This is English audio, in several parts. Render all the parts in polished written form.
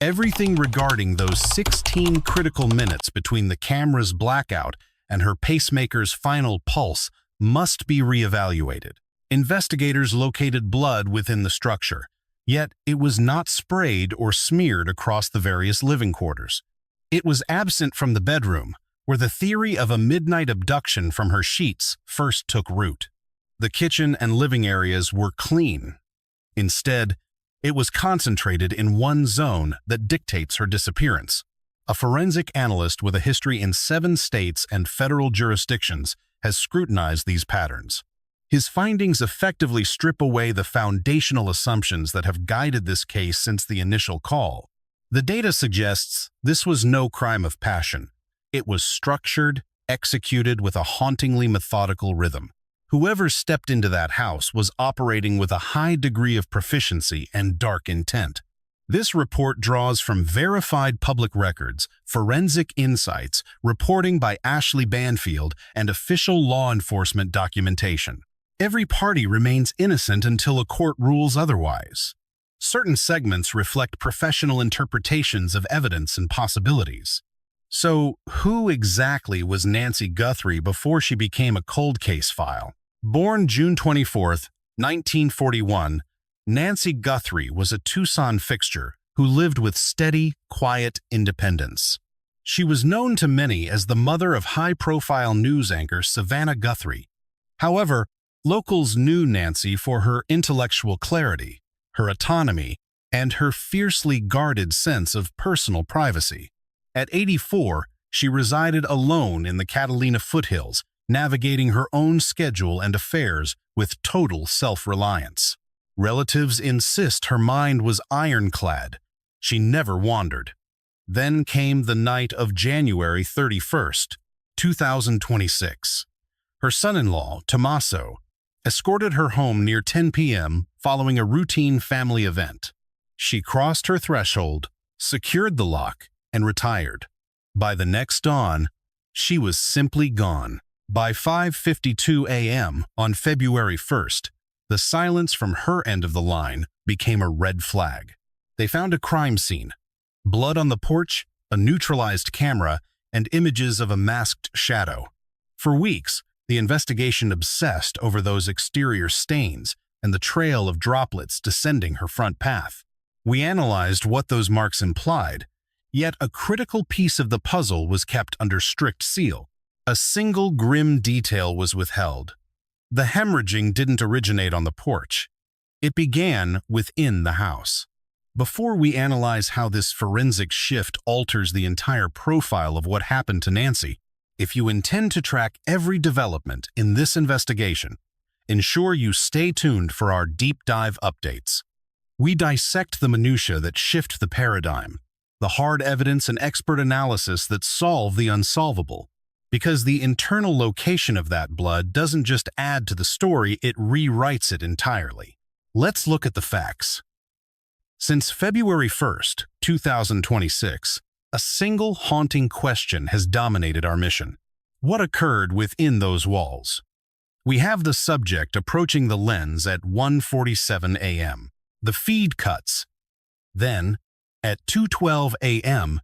Everything regarding those 16 critical minutes between the camera's blackout and her pacemaker's final pulse must be reevaluated. Investigators located blood within the structure, yet it was not sprayed or smeared across the various living quarters. It was absent from the bedroom, where the theory of a midnight abduction from her sheets first took root. The kitchen and living areas were clean. Instead, it was concentrated in one zone that dictates her disappearance. A forensic analyst with a history in 7 states and federal jurisdictions has scrutinized these patterns. His findings effectively strip away the foundational assumptions that have guided this case since the initial call. The data suggests this was no crime of passion. It was structured, executed with a hauntingly methodical rhythm. Whoever stepped into that house was operating with a high degree of proficiency and dark intent. This report draws from verified public records, forensic insights, reporting by Ashley Banfield, and official law enforcement documentation. Every party remains innocent until a court rules otherwise. Certain segments reflect professional interpretations of evidence and possibilities. So, who exactly was Nancy Guthrie before she became a cold case file? Born June 24, 1941, Nancy Guthrie was a Tucson fixture who lived with steady, quiet independence. She was known to many as the mother of high-profile news anchor Savannah Guthrie. However, locals knew Nancy for her intellectual clarity, her autonomy, and her fiercely guarded sense of personal privacy. At 84, she resided alone in the Catalina foothills, navigating her own schedule and affairs with total self-reliance. Relatives insist her mind was ironclad. She never wandered. Then came the night of January 31st, 2026. Her son-in-law, Tommaso, escorted her home near 10 p.m. following a routine family event. She crossed her threshold, secured the lock, and retired. By the next dawn, she was simply gone. By 5:52 a.m. on February 1st, the silence from her end of the line became a red flag. They found a crime scene, blood on the porch, a neutralized camera, and images of a masked shadow. For weeks, the investigation obsessed over those exterior stains and the trail of droplets descending her front path. We analyzed what those marks implied, yet a critical piece of the puzzle was kept under strict seal. A single grim detail was withheld. The hemorrhaging didn't originate on the porch. It began within the house. Before we analyze how this forensic shift alters the entire profile of what happened to Nancy, if you intend to track every development in this investigation, ensure you stay tuned for our deep dive updates. We dissect the minutiae that shift the paradigm, the hard evidence and expert analysis that solve the unsolvable. Because the internal location of that blood doesn't just add to the story, it rewrites it entirely. Let's look at the facts. Since February 1st, 2026, a single haunting question has dominated our mission. What occurred within those walls? We have the subject approaching the lens at 1:47 a.m. The feed cuts. Then, at 2:12 a.m.,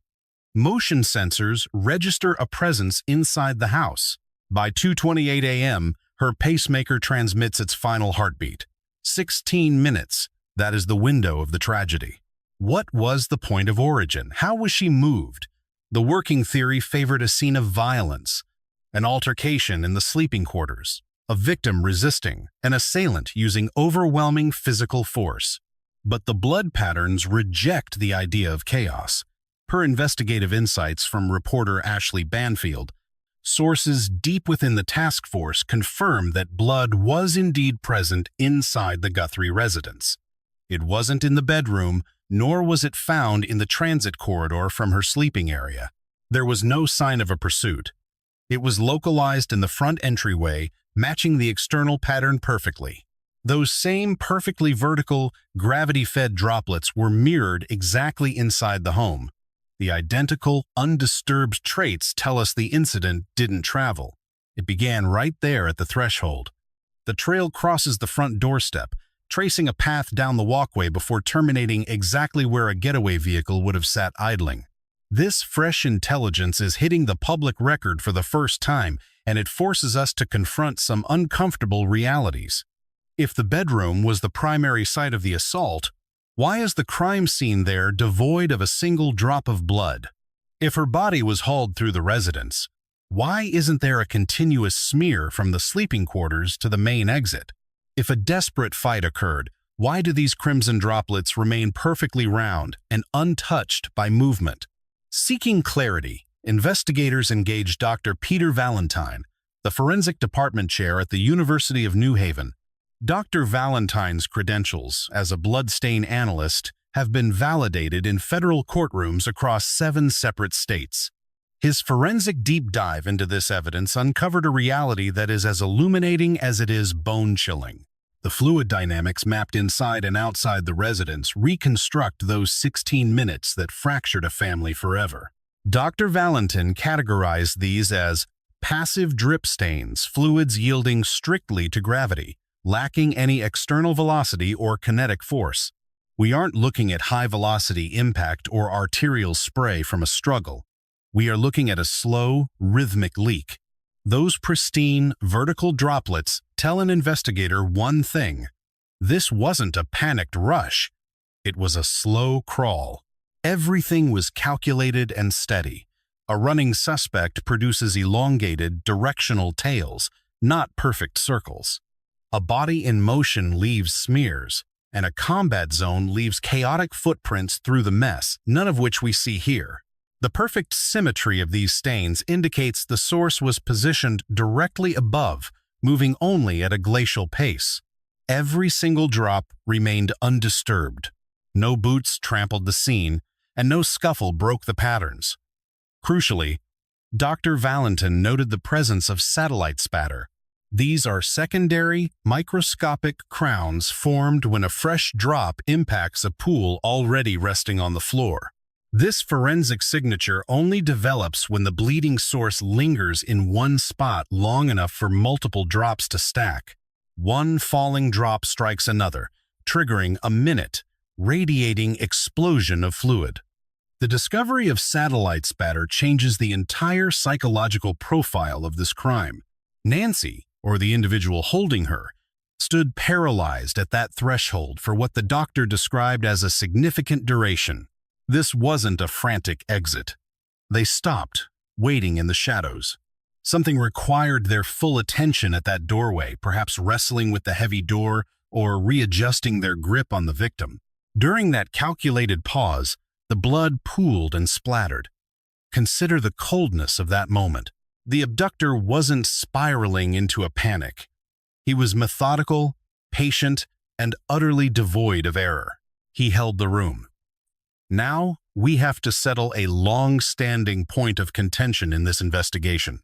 motion sensors register a presence inside the house. By 2:28 a.m., her pacemaker transmits its final heartbeat. 16 minutes, that is the window of the tragedy. What was the point of origin? How was she moved? The working theory favored a scene of violence, an altercation in the sleeping quarters, a victim resisting, an assailant using overwhelming physical force. But the blood patterns reject the idea of chaos. Per investigative insights from reporter Ashley Banfield, sources deep within the task force confirm that blood was indeed present inside the Guthrie residence. It wasn't in the bedroom, nor was it found in the transit corridor from her sleeping area. There was no sign of a pursuit. It was localized in the front entryway, matching the external pattern perfectly. Those same perfectly vertical, gravity-fed droplets were mirrored exactly inside the home. The identical, undisturbed traits tell us the incident didn't travel. It began right there at the threshold. The trail crosses the front doorstep, tracing a path down the walkway before terminating exactly where a getaway vehicle would have sat idling. This fresh intelligence is hitting the public record for the first time, and it forces us to confront some uncomfortable realities. If the bedroom was the primary site of the assault, why is the crime scene there devoid of a single drop of blood? If her body was hauled through the residence, why isn't there a continuous smear from the sleeping quarters to the main exit? If a desperate fight occurred, why do these crimson droplets remain perfectly round and untouched by movement? Seeking clarity, investigators engaged Dr. Peter Valentine, the forensic department chair at the University of New Haven. Dr. Valentine's credentials as a bloodstain analyst have been validated in federal courtrooms across 7 separate states. His forensic deep dive into this evidence uncovered a reality that is as illuminating as it is bone-chilling. The fluid dynamics mapped inside and outside the residence reconstruct those 16 minutes that fractured a family forever. Dr. Valentine categorized these as passive drip stains, fluids yielding strictly to gravity, lacking any external velocity or kinetic force. We aren't looking at high-velocity impact or arterial spray from a struggle. We are looking at a slow, rhythmic leak. Those pristine, vertical droplets tell an investigator one thing. This wasn't a panicked rush. It was a slow crawl. Everything was calculated and steady. A running suspect produces elongated, directional tails, not perfect circles. A body in motion leaves smears, and a combat zone leaves chaotic footprints through the mess, none of which we see here. The perfect symmetry of these stains indicates the source was positioned directly above, moving only at a glacial pace. Every single drop remained undisturbed. No boots trampled the scene, and no scuffle broke the patterns. Crucially, Dr. Valentine noted the presence of satellite spatter. These are secondary, microscopic crowns formed when a fresh drop impacts a pool already resting on the floor. This forensic signature only develops when the bleeding source lingers in one spot long enough for multiple drops to stack. One falling drop strikes another, triggering a minute, radiating explosion of fluid. The discovery of satellite spatter changes the entire psychological profile of this crime. Nancy, or the individual holding her, stood paralyzed at that threshold for what the doctor described as a significant duration. This wasn't a frantic exit. They stopped, waiting in the shadows. Something required their full attention at that doorway, perhaps wrestling with the heavy door or readjusting their grip on the victim. During that calculated pause, the blood pooled and splattered. Consider the coldness of that moment. The abductor wasn't spiraling into a panic. He was methodical, patient, and utterly devoid of error. He held the room. Now, we have to settle a long-standing point of contention in this investigation.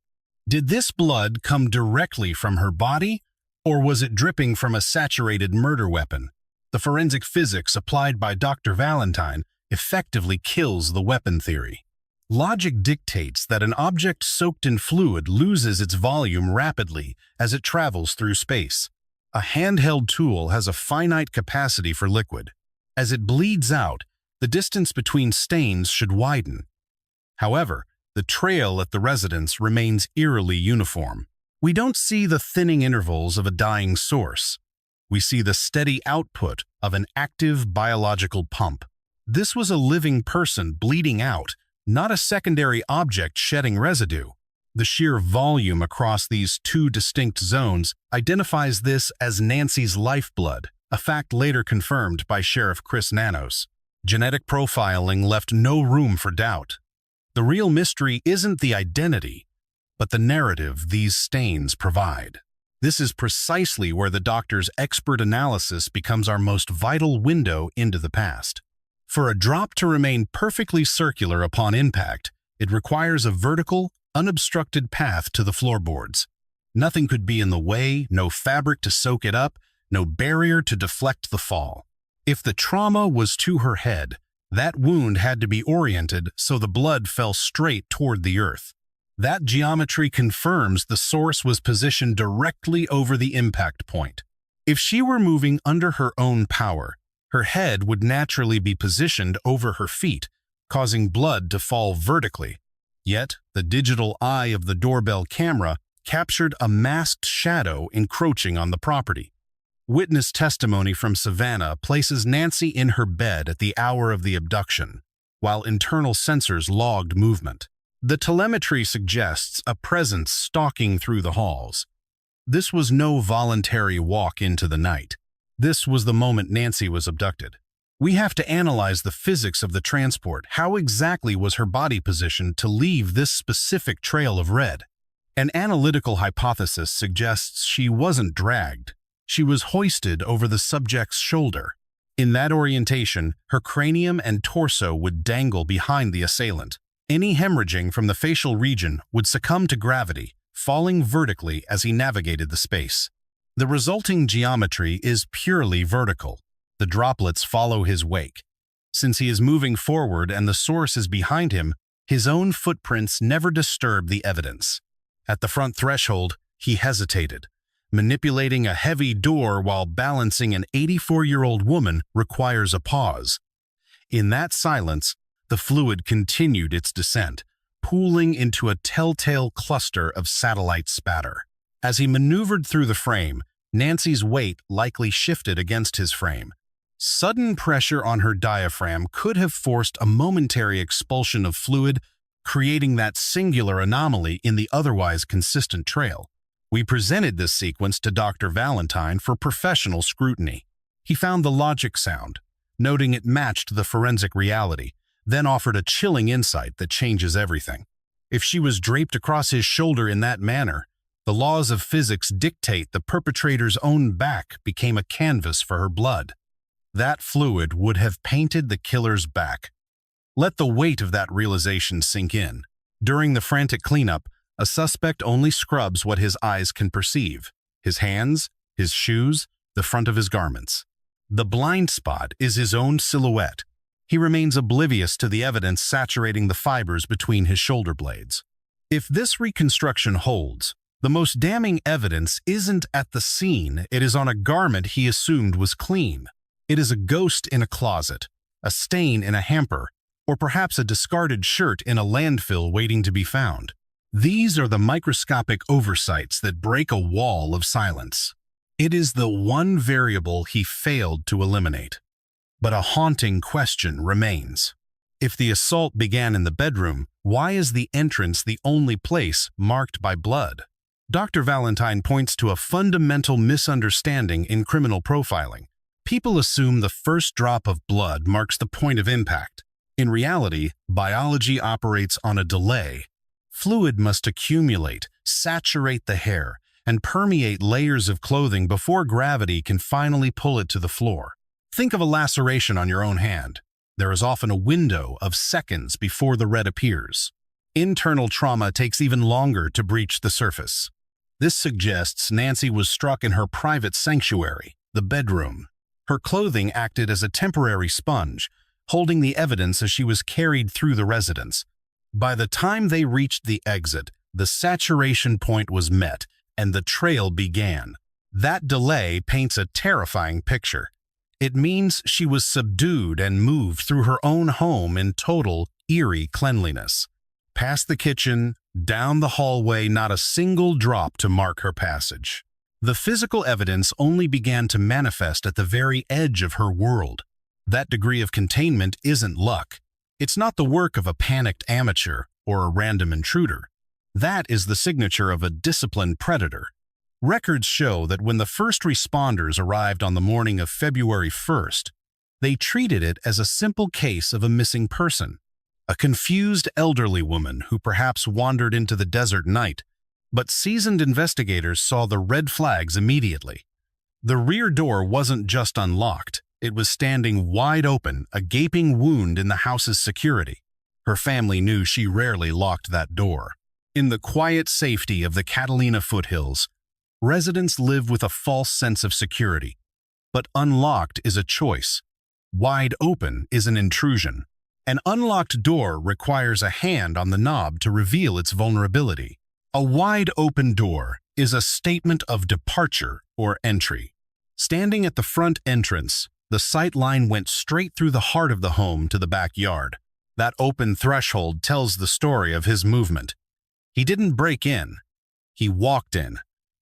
Did this blood come directly from her body, or was it dripping from a saturated murder weapon? The forensic physics applied by Dr. Valentine effectively kills the weapon theory. Logic dictates that an object soaked in fluid loses its volume rapidly as it travels through space. A handheld tool has a finite capacity for liquid. As it bleeds out, the distance between stains should widen. However, the trail at the residence remains eerily uniform. We don't see the thinning intervals of a dying source. We see the steady output of an active biological pump. This was a living person bleeding out, not a secondary object shedding residue. The sheer volume across these 2 distinct zones identifies this as Nancy's lifeblood, a fact later confirmed by Sheriff Chris Nanos. Genetic profiling left no room for doubt. The real mystery isn't the identity, but the narrative these stains provide. This is precisely where the doctor's expert analysis becomes our most vital window into the past. For a drop to remain perfectly circular upon impact, it requires a vertical, unobstructed path to the floorboards. Nothing could be in the way, no fabric to soak it up, no barrier to deflect the fall. If the trauma was to her head, that wound had to be oriented so the blood fell straight toward the earth. That geometry confirms the source was positioned directly over the impact point. If she were moving under her own power, her head would naturally be positioned over her feet, causing blood to fall vertically. Yet, the digital eye of the doorbell camera captured a masked shadow encroaching on the property. Witness testimony from Savannah places Nancy in her bed at the hour of the abduction, while internal sensors logged movement. The telemetry suggests a presence stalking through the halls. This was no voluntary walk into the night. This was the moment Nancy was abducted. We have to analyze the physics of the transport. How exactly was her body positioned to leave this specific trail of red? An analytical hypothesis suggests she wasn't dragged. She was hoisted over the subject's shoulder. In that orientation, her cranium and torso would dangle behind the assailant. Any hemorrhaging from the facial region would succumb to gravity, falling vertically as he navigated the space. The resulting geometry is purely vertical. The droplets follow his wake. Since he is moving forward and the source is behind him, his own footprints never disturb the evidence. At the front threshold, he hesitated. Manipulating a heavy door while balancing an 84-year-old woman requires a pause. In that silence, the fluid continued its descent, pooling into a telltale cluster of satellite spatter. As he maneuvered through the frame, Nancy's weight likely shifted against his frame. Sudden pressure on her diaphragm could have forced a momentary expulsion of fluid, creating that singular anomaly in the otherwise consistent trail. We presented this sequence to Dr. Valentine for professional scrutiny. He found the logic sound, noting it matched the forensic reality, then offered a chilling insight that changes everything. If she was draped across his shoulder in that manner, the laws of physics dictate the perpetrator's own back became a canvas for her blood. That fluid would have painted the killer's back. Let the weight of that realization sink in. During the frantic cleanup, a suspect only scrubs what his eyes can perceive: his hands, his shoes, the front of his garments. The blind spot is his own silhouette. He remains oblivious to the evidence saturating the fibers between his shoulder blades. If this reconstruction holds, the most damning evidence isn't at the scene, it is on a garment he assumed was clean. It is a ghost in a closet, a stain in a hamper, or perhaps a discarded shirt in a landfill waiting to be found. These are the microscopic oversights that break a wall of silence. It is the one variable he failed to eliminate. But a haunting question remains. If the assault began in the bedroom, why is the entrance the only place marked by blood? Dr. Valentine points to a fundamental misunderstanding in criminal profiling. People assume the first drop of blood marks the point of impact. In reality, biology operates on a delay. Fluid must accumulate, saturate the hair, and permeate layers of clothing before gravity can finally pull it to the floor. Think of a laceration on your own hand. There is often a window of seconds before the red appears. Internal trauma takes even longer to breach the surface. This suggests Nancy was struck in her private sanctuary, the bedroom. Her clothing acted as a temporary sponge, holding the evidence as she was carried through the residence. By the time they reached the exit, the saturation point was met, and the trail began. That delay paints a terrifying picture. It means she was subdued and moved through her own home in total, eerie cleanliness. Past the kitchen, down the hallway, not a single drop to mark her passage. The physical evidence only began to manifest at the very edge of her world. That degree of containment isn't luck. It's not the work of a panicked amateur or a random intruder. That is the signature of a disciplined predator. Records show that when the first responders arrived on the morning of February 1st, they treated it as a simple case of a missing person, a confused elderly woman who perhaps wandered into the desert night. But seasoned investigators saw the red flags immediately. The rear door wasn't just unlocked. It was standing wide open, a gaping wound in the house's security. Her family knew she rarely locked that door. In the quiet safety of the Catalina foothills, residents live with a false sense of security. But unlocked is a choice. Wide open is an intrusion. An unlocked door requires a hand on the knob to reveal its vulnerability. A wide open door is a statement of departure or entry. Standing at the front entrance, the sight line went straight through the heart of the home to the backyard. That open threshold tells the story of his movement. He didn't break in. He walked in,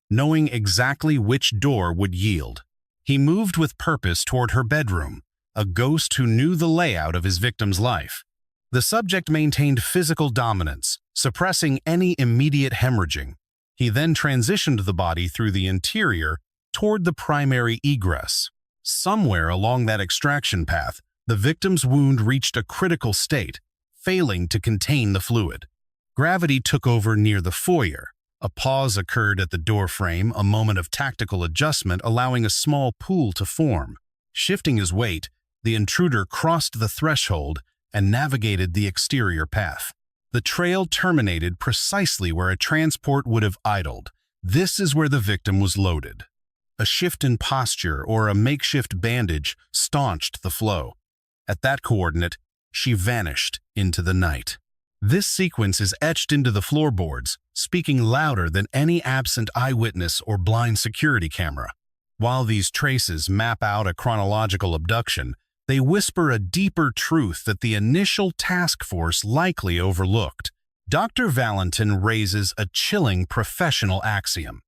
knowing exactly which door would yield. He moved with purpose toward her bedroom, a ghost who knew the layout of his victim's life. The subject maintained physical dominance, suppressing any immediate hemorrhaging. He then transitioned the body through the interior toward the primary egress. Somewhere along that extraction path, the victim's wound reached a critical state, failing to contain the fluid. Gravity took over near the foyer. A pause occurred at the doorframe, a moment of tactical adjustment allowing a small pool to form. Shifting his weight, the intruder crossed the threshold and navigated the exterior path. The trail terminated precisely where a transport would have idled. This is where the victim was loaded. A shift in posture or a makeshift bandage staunched the flow. At that coordinate, she vanished into the night. This sequence is etched into the floorboards, speaking louder than any absent eyewitness or blind security camera. While these traces map out a chronological abduction, they whisper a deeper truth that the initial task force likely overlooked. Dr. Valentine raises a chilling professional axiom.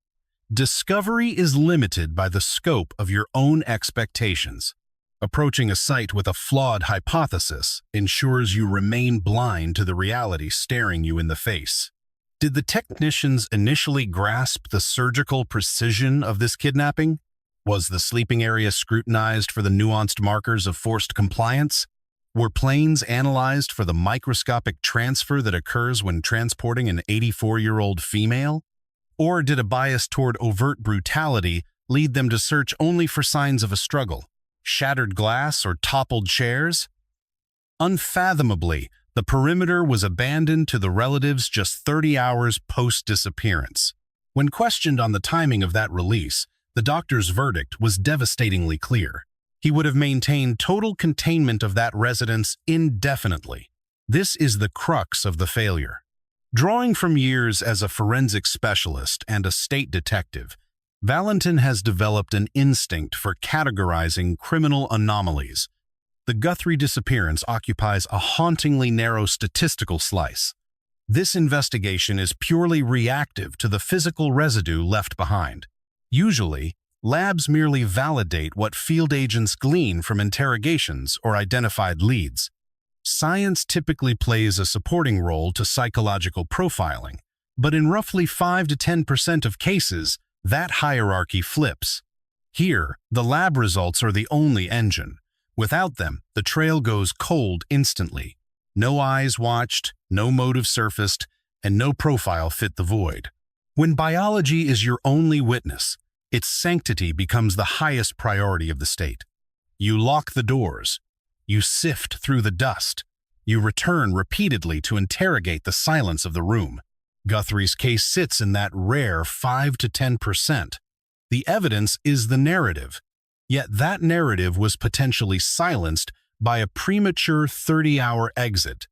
Discovery is limited by the scope of your own expectations. Approaching a site with a flawed hypothesis ensures you remain blind to the reality staring you in the face. Did the technicians initially grasp the surgical precision of this kidnapping? Was the sleeping area scrutinized for the nuanced markers of forced compliance? Were planes analyzed for the microscopic transfer that occurs when transporting an 84-year-old female? Or did a bias toward overt brutality lead them to search only for signs of a struggle? Shattered glass or toppled chairs? Unfathomably, the perimeter was abandoned to the relatives just 30 hours post-disappearance. When questioned on the timing of that release, the doctor's verdict was devastatingly clear. He would have maintained total containment of that residence indefinitely. This is the crux of the failure. Drawing from years as a forensic specialist and a state detective, Valentine has developed an instinct for categorizing criminal anomalies. The Guthrie disappearance occupies a hauntingly narrow statistical slice. This investigation is purely reactive to the physical residue left behind. Usually, labs merely validate what field agents glean from interrogations or identified leads. Science typically plays a supporting role to psychological profiling, but in roughly 5 to 10% of cases, that hierarchy flips. Here, the lab results are the only engine. Without them, the trail goes cold instantly. No eyes watched, no motive surfaced, and no profile fit the void. When biology is your only witness, its sanctity becomes the highest priority of the state. You lock the doors. You sift through the dust. You return repeatedly to interrogate the silence of the room. Guthrie's case sits in that rare 5 to 10%. The evidence is the narrative, yet that narrative was potentially silenced by a premature 30-hour exit.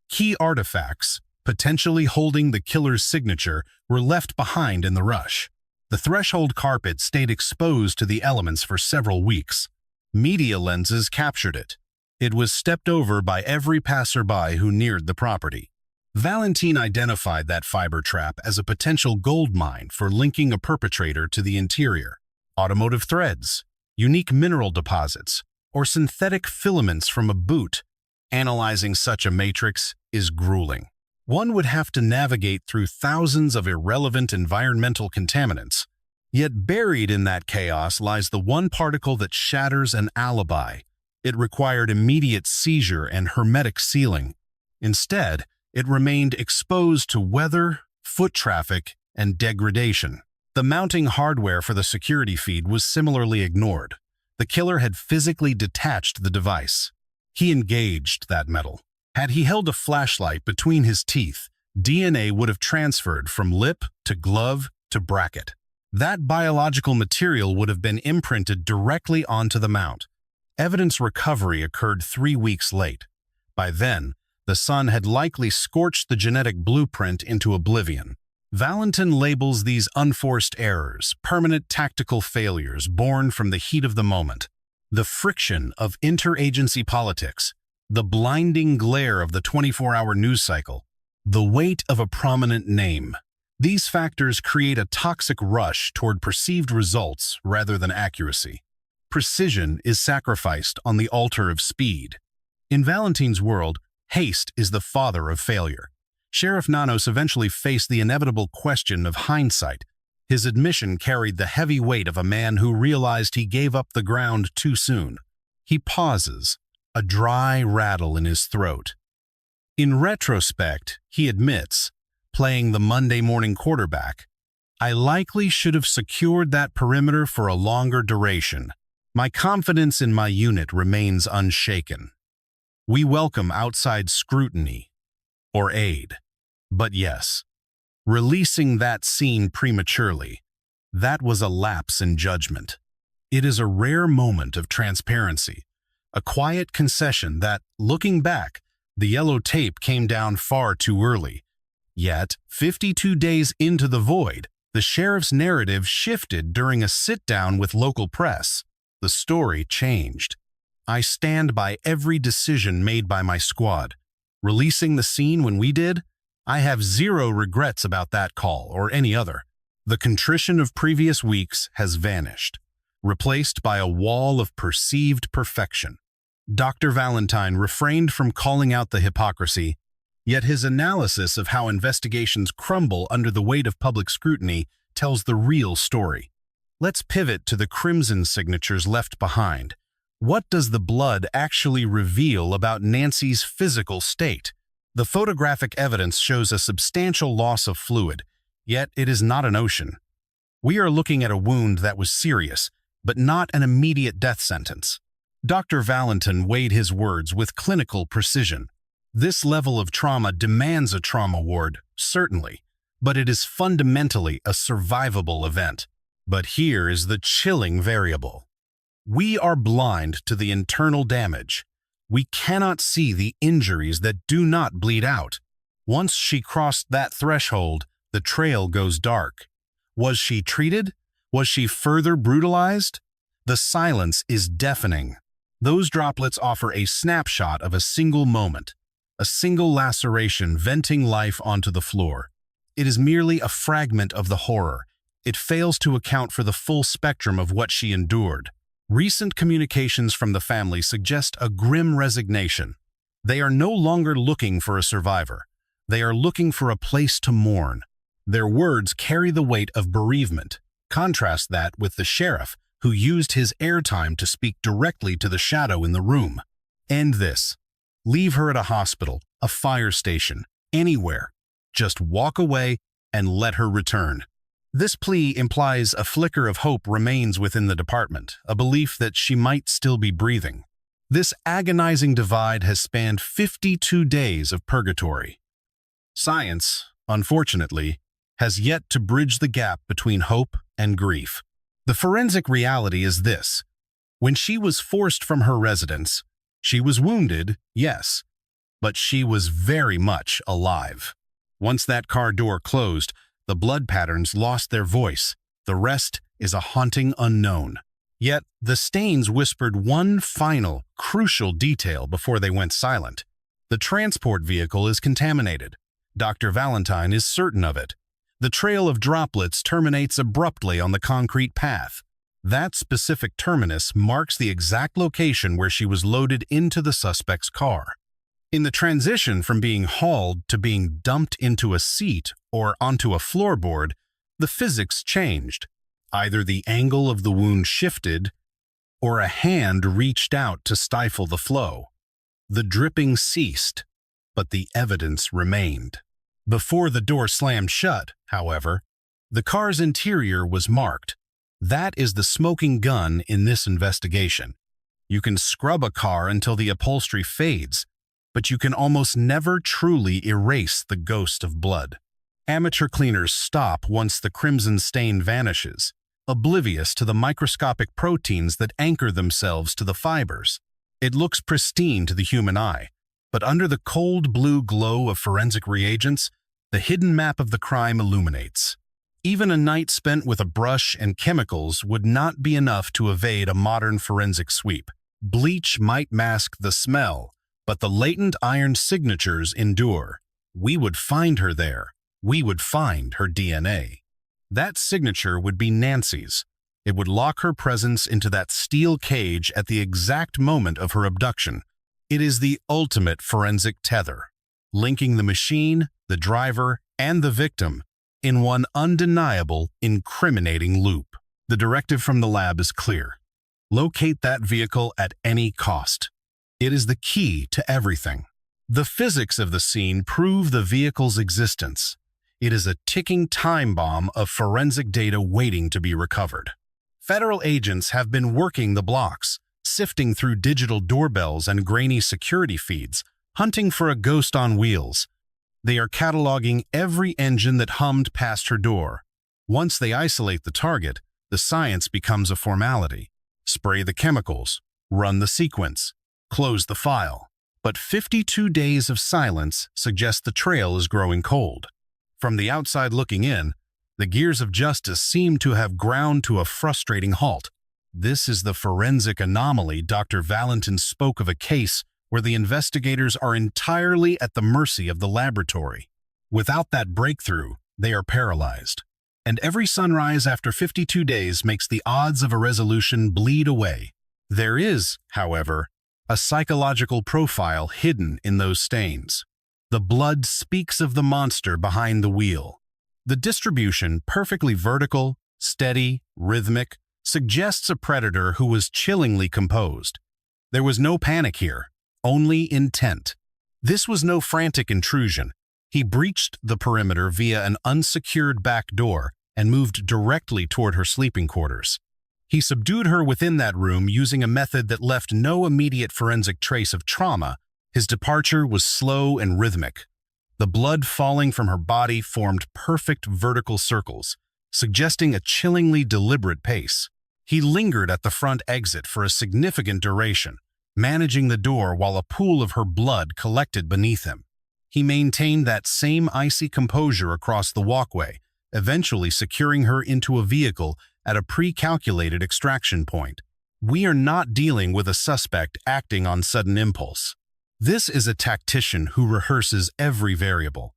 Key artifacts, potentially holding the killer's signature, were left behind in the rush. The threshold carpet stayed exposed to the elements for several weeks. Media lenses captured it. It was stepped over by every passerby who neared the property. Valentine identified that fiber trap as a potential gold mine for linking a perpetrator to the interior. Automotive threads, unique mineral deposits, or synthetic filaments from a boot. Analyzing such a matrix is grueling. One would have to navigate through thousands of irrelevant environmental contaminants. Yet buried in that chaos lies the one particle that shatters an alibi. It required immediate seizure and hermetic sealing. Instead, it remained exposed to weather, foot traffic, and degradation. The mounting hardware for the security feed was similarly ignored. The killer had physically detached the device. He engaged that metal. Had he held a flashlight between his teeth, DNA would have transferred from lip to glove to bracket. That biological material would have been imprinted directly onto the mount. Evidence recovery occurred 3 weeks late. By then, the sun had likely scorched the genetic blueprint into oblivion. Valentine labels these unforced errors, permanent tactical failures born from the heat of the moment, the friction of interagency politics, the blinding glare of the 24-hour news cycle, the weight of a prominent name. These factors create a toxic rush toward perceived results rather than accuracy. Precision is sacrificed on the altar of speed. In Valentine's world, haste is the father of failure. Sheriff Nanos eventually faced the inevitable question of hindsight. His admission carried the heavy weight of a man who realized he gave up the ground too soon. He pauses, a dry rattle in his throat. In retrospect, he admits, playing the Monday morning quarterback, "I likely should have secured that perimeter for a longer duration. My confidence in my unit remains unshaken. We welcome outside scrutiny or aid. But yes, releasing that scene prematurely, that was a lapse in judgment. It is a rare moment of transparency, a quiet concession that, looking back, the yellow tape came down far too early. Yet, 52 days into the void, the sheriff's narrative shifted during a sit-down with local press. The story changed. I stand by every decision made by my squad. Releasing the scene when we did, I have zero regrets about that call or any other. The contrition of previous weeks has vanished, replaced by a wall of perceived perfection. Dr. Valentine refrained from calling out the hypocrisy, yet his analysis of how investigations crumble under the weight of public scrutiny tells the real story. Let's pivot to the crimson signatures left behind. What does the blood actually reveal about Nancy's physical state? The photographic evidence shows a substantial loss of fluid, yet it is not an ocean. We are looking at a wound that was serious, but not an immediate death sentence. Dr. Valentine weighed his words with clinical precision. This level of trauma demands a trauma ward, certainly, but it is fundamentally a survivable event. But here is the chilling variable. We are blind to the internal damage. We cannot see the injuries that do not bleed out. Once she crossed that threshold, the trail goes dark. Was she treated? Was she further brutalized? The silence is deafening. Those droplets offer a snapshot of a single moment, a single laceration venting life onto the floor. It is merely a fragment of the horror. It fails to account for the full spectrum of what she endured. Recent communications from the family suggest a grim resignation. They are no longer looking for a survivor. They are looking for a place to mourn. Their words carry the weight of bereavement. Contrast that with the sheriff, who used his airtime to speak directly to the shadow in the room. End this. Leave her at a hospital, a fire station, anywhere. Just walk away and let her return. This plea implies a flicker of hope remains within the department, a belief that she might still be breathing. This agonizing divide has spanned 52 days of purgatory. Science, unfortunately, has yet to bridge the gap between hope and grief. The forensic reality is this. When she was forced from her residence, she was wounded, yes, but she was very much alive. Once that car door closed, the blood patterns lost their voice. The rest is a haunting unknown. Yet, the stains whispered one final, crucial detail before they went silent. The transport vehicle is contaminated. Dr. Valentine is certain of it. The trail of droplets terminates abruptly on the concrete path. That specific terminus marks the exact location where she was loaded into the suspect's car. In the transition from being hauled to being dumped into a seat or onto a floorboard, the physics changed. Either the angle of the wound shifted, or a hand reached out to stifle the flow. The dripping ceased, but the evidence remained. Before the door slammed shut, however, the car's interior was marked. That is the smoking gun in this investigation. You can scrub a car until the upholstery fades, but you can almost never truly erase the ghost of blood. Amateur cleaners stop once the crimson stain vanishes, oblivious to the microscopic proteins that anchor themselves to the fibers. It looks pristine to the human eye, but under the cold blue glow of forensic reagents, The hidden map of the crime illuminates. Even a night spent with a brush and chemicals would not be enough to evade a modern forensic sweep. Bleach might mask the smell, but the latent iron signatures endure. We would find her there. We would find her DNA. That signature would be Nancy's. It would lock her presence into that steel cage at the exact moment of her abduction. It is the ultimate forensic tether, linking the machine, the driver, and the victim in one undeniable, incriminating loop. The directive from the lab is clear. Locate that vehicle at any cost. It is the key to everything. The physics of the scene prove the vehicle's existence. It is a ticking time bomb of forensic data waiting to be recovered. Federal agents have been working the blocks, sifting through digital doorbells and grainy security feeds, hunting for a ghost on wheels. They are cataloging every engine that hummed past her door. Once they isolate the target, the science becomes a formality. Spray the chemicals, run the sequence, close the file. But 52 days of silence suggest the trail is growing cold. From the outside looking in, the gears of justice seem to have ground to a frustrating halt. This is the forensic anomaly Dr. Valentine spoke of, a case where the investigators are entirely at the mercy of the laboratory. Without that breakthrough, they are paralyzed. And every sunrise after 52 days makes the odds of a resolution bleed away. There is, however, a psychological profile hidden in those stains. The blood speaks of the monster behind the wheel. The distribution, perfectly vertical, steady, rhythmic, suggests a predator who was chillingly composed. There was no panic here, only intent. This was no frantic intrusion. He breached the perimeter via an unsecured back door and moved directly toward her sleeping quarters. He subdued her within that room using a method that left no immediate forensic trace of trauma. His departure was slow and rhythmic. The blood falling from her body formed perfect vertical circles, suggesting a chillingly deliberate pace. He lingered at the front exit for a significant duration, managing the door while a pool of her blood collected beneath him. He maintained that same icy composure across the walkway, eventually securing her into a vehicle at a pre-calculated extraction point. We are not dealing with a suspect acting on sudden impulse. This is a tactician who rehearses every variable.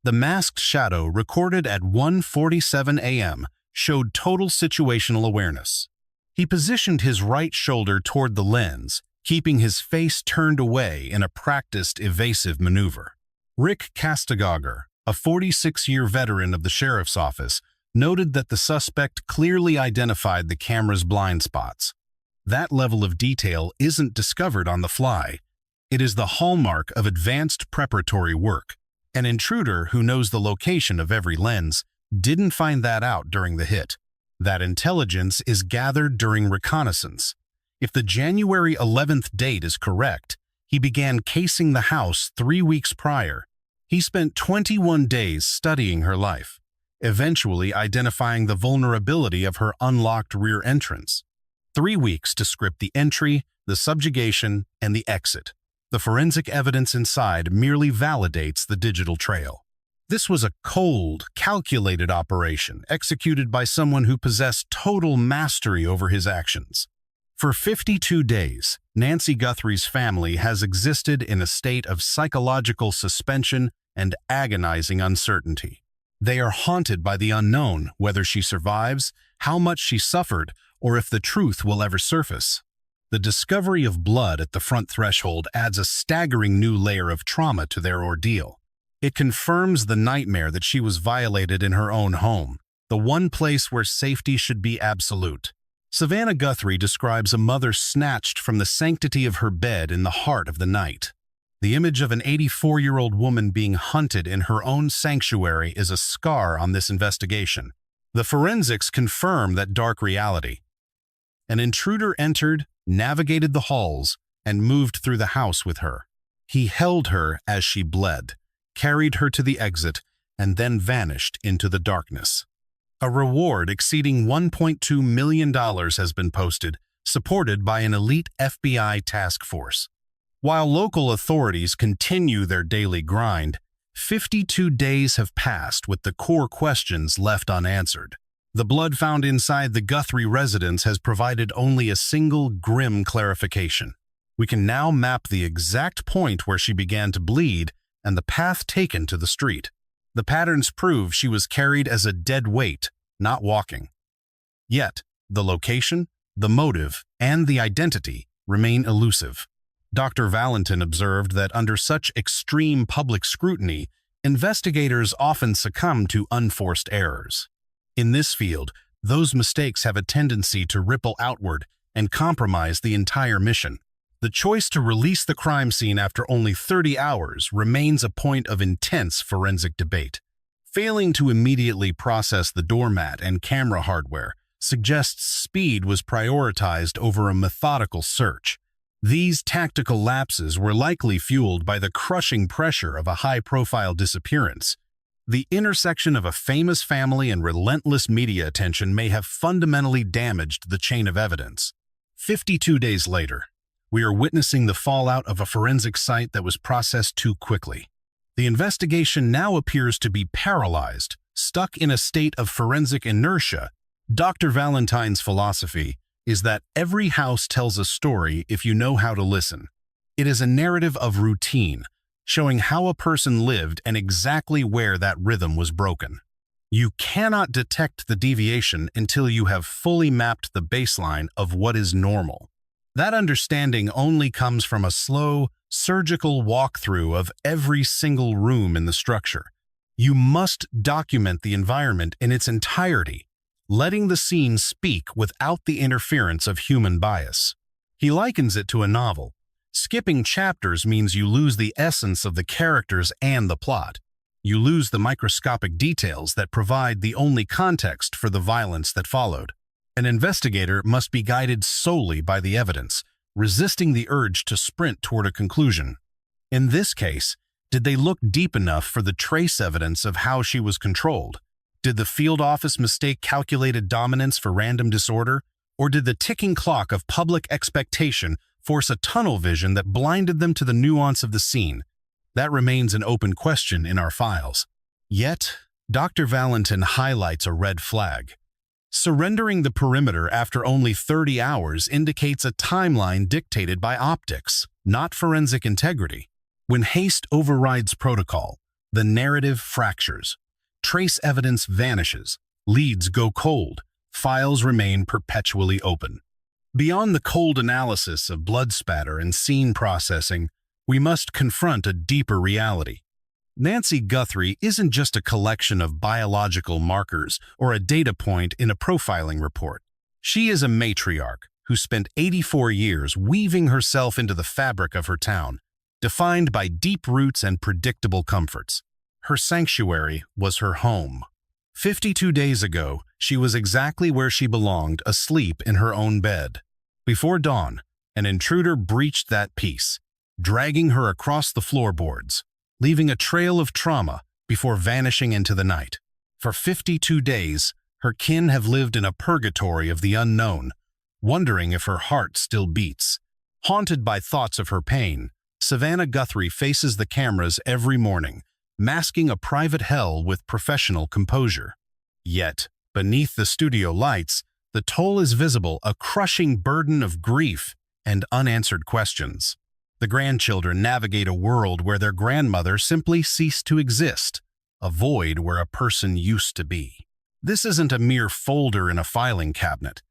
The masked shadow, recorded at 1:47 a.m., showed total situational awareness. He positioned his right shoulder toward the lens, keeping his face turned away in a practiced evasive maneuver. Rick Castagoger, a 46-year veteran of the sheriff's office, noted that the suspect clearly identified the camera's blind spots. That level of detail isn't discovered on the fly. It is the hallmark of advanced preparatory work. An intruder who knows the location of every lens didn't find that out during the hit. That intelligence is gathered during reconnaissance. If the January 11th date is correct, he began casing the house 3 weeks prior. He spent 21 days studying her life, eventually identifying the vulnerability of her unlocked rear entrance. 3 weeks to script the entry, the subjugation, and the exit. The forensic evidence inside merely validates the digital trail. This was a cold, calculated operation executed by someone who possessed total mastery over his actions. For 52 days, Nancy Guthrie's family has existed in a state of psychological suspension and agonizing uncertainty. They are haunted by the unknown, whether she survives, how much she suffered, or if the truth will ever surface. The discovery of blood at the front threshold adds a staggering new layer of trauma to their ordeal. It confirms the nightmare that she was violated in her own home, the one place where safety should be absolute. Savannah Guthrie describes a mother snatched from the sanctity of her bed in the heart of the night. The image of an 84-year-old woman being hunted in her own sanctuary is a scar on this investigation. The forensics confirm that dark reality. An intruder entered, navigated the halls, and moved through the house with her. He held her as she bled, carried her to the exit, and then vanished into the darkness. A reward exceeding $1.2 million has been posted, supported by an elite FBI task force. While local authorities continue their daily grind, 52 days have passed with the core questions left unanswered. The blood found inside the Guthrie residence has provided only a single grim clarification. We can now map the exact point where she began to bleed and the path taken to the street. The patterns prove she was carried as a dead weight, not walking. Yet, the location, the motive, and the identity remain elusive. Dr. Valentine observed that under such extreme public scrutiny, investigators often succumb to unforced errors. In this field, those mistakes have a tendency to ripple outward and compromise the entire mission. The choice to release the crime scene after only 30 hours remains a point of intense forensic debate. Failing to immediately process the doormat and camera hardware suggests speed was prioritized over a methodical search. These tactical lapses were likely fueled by the crushing pressure of a high-profile disappearance. The intersection of a famous family and relentless media attention may have fundamentally damaged the chain of evidence. 52 days later, we are witnessing the fallout of a forensic site that was processed too quickly. The investigation now appears to be paralyzed, stuck in a state of forensic inertia. Dr. Valentine's philosophy is that every house tells a story if you know how to listen. It is a narrative of routine, showing how a person lived and exactly where that rhythm was broken. You cannot detect the deviation until you have fully mapped the baseline of what is normal. That understanding only comes from a slow, surgical walkthrough of every single room in the structure. You must document the environment in its entirety, letting the scene speak without the interference of human bias. He likens it to a novel. Skipping chapters means you lose the essence of the characters and the plot. You lose the microscopic details that provide the only context for the violence that followed. An investigator must be guided solely by the evidence, resisting the urge to sprint toward a conclusion. In this case, did they look deep enough for the trace evidence of how she was controlled? Did the field office mistake calculated dominance for random disorder? Or did the ticking clock of public expectation force a tunnel vision that blinded them to the nuance of the scene? That remains an open question in our files. Yet, Dr. Valentine highlights a red flag. Surrendering the perimeter after only 30 hours indicates a timeline dictated by optics, not forensic integrity. When haste overrides protocol, the narrative fractures. Trace evidence vanishes, leads go cold, files remain perpetually open. Beyond the cold analysis of blood spatter and scene processing, we must confront a deeper reality. Nancy Guthrie isn't just a collection of biological markers or a data point in a profiling report. She is a matriarch who spent 84 years weaving herself into the fabric of her town, defined by deep roots and predictable comforts. Her sanctuary was her home. 52 days ago, she was exactly where she belonged, asleep in her own bed. Before dawn, an intruder breached that peace, dragging her across the floorboards, leaving a trail of trauma before vanishing into the night. For 52 days, her kin have lived in a purgatory of the unknown, wondering if her heart still beats. Haunted by thoughts of her pain, Savannah Guthrie faces the cameras every morning, masking a private hell with professional composure. Yet, beneath the studio lights, the toll is visible, a crushing burden of grief and unanswered questions. The grandchildren navigate a world where their grandmother simply ceased to exist, a void where a person used to be. This isn't a mere folder in a filing cabinet.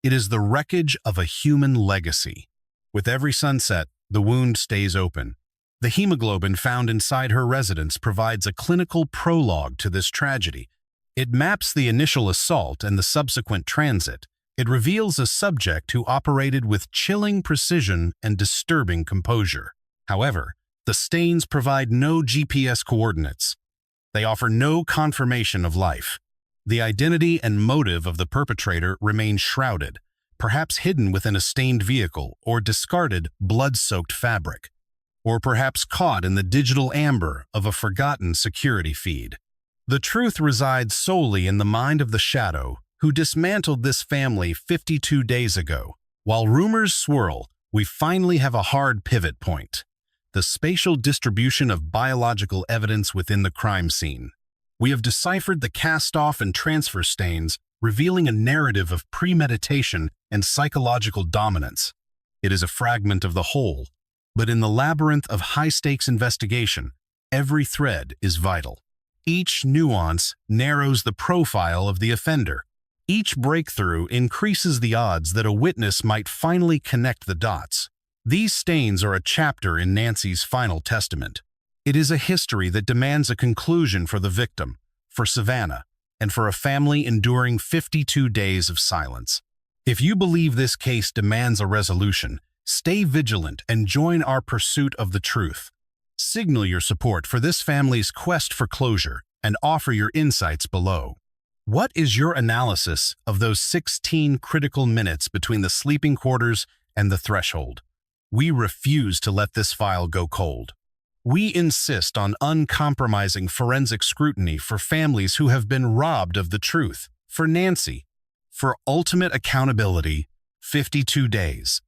It is the wreckage of a human legacy. With every sunset, the wound stays open. The hemoglobin found inside her residence provides a clinical prologue to this tragedy. It maps the initial assault and the subsequent transit. It reveals a subject who operated with chilling precision and disturbing composure. However, the stains provide no GPS coordinates. They offer no confirmation of life. The identity and motive of the perpetrator remain shrouded, perhaps hidden within a stained vehicle or discarded, blood-soaked fabric, or perhaps caught in the digital amber of a forgotten security feed. The truth resides solely in the mind of the shadow who dismantled this family 52 days ago. While rumors swirl, we finally have a hard pivot point. the spatial distribution of biological evidence within the crime scene. We have deciphered the cast-off and transfer stains, revealing a narrative of premeditation and psychological dominance. It is a fragment of the whole, but in the labyrinth of high-stakes investigation, every thread is vital. Each nuance narrows the profile of the offender. Each breakthrough increases the odds that a witness might finally connect the dots. These stains are a chapter in Nancy's final testament. It is a history that demands a conclusion for the victim, for Savannah, and for a family enduring 52 days of silence. If you believe this case demands a resolution, stay vigilant and join our pursuit of the truth. Signal your support for this family's quest for closure and offer your insights below. What is your analysis of those 16 critical minutes between the sleeping quarters and the threshold? We refuse to let this file go cold. We insist on uncompromising forensic scrutiny for families who have been robbed of the truth. For Nancy, for ultimate accountability, 52 days.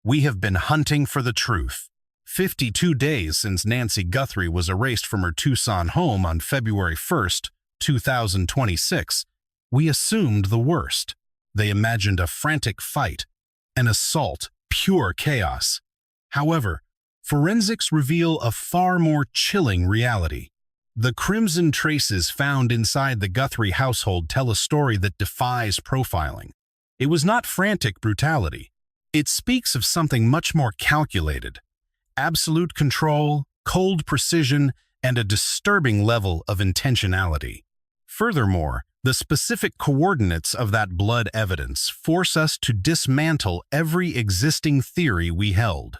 We have been hunting for the truth. 52 days since Nancy Guthrie was erased from her Tucson home on February 1st, 2026. We assumed the worst. They imagined a frantic fight, an assault, pure chaos. However, forensics reveal a far more chilling reality. The crimson traces found inside the Guthrie household tell a story that defies profiling. It was not frantic brutality. It speaks of something much more calculated. Absolute control, cold precision, and a disturbing level of intentionality. Furthermore, the specific coordinates of that blood evidence force us to dismantle every existing theory we held.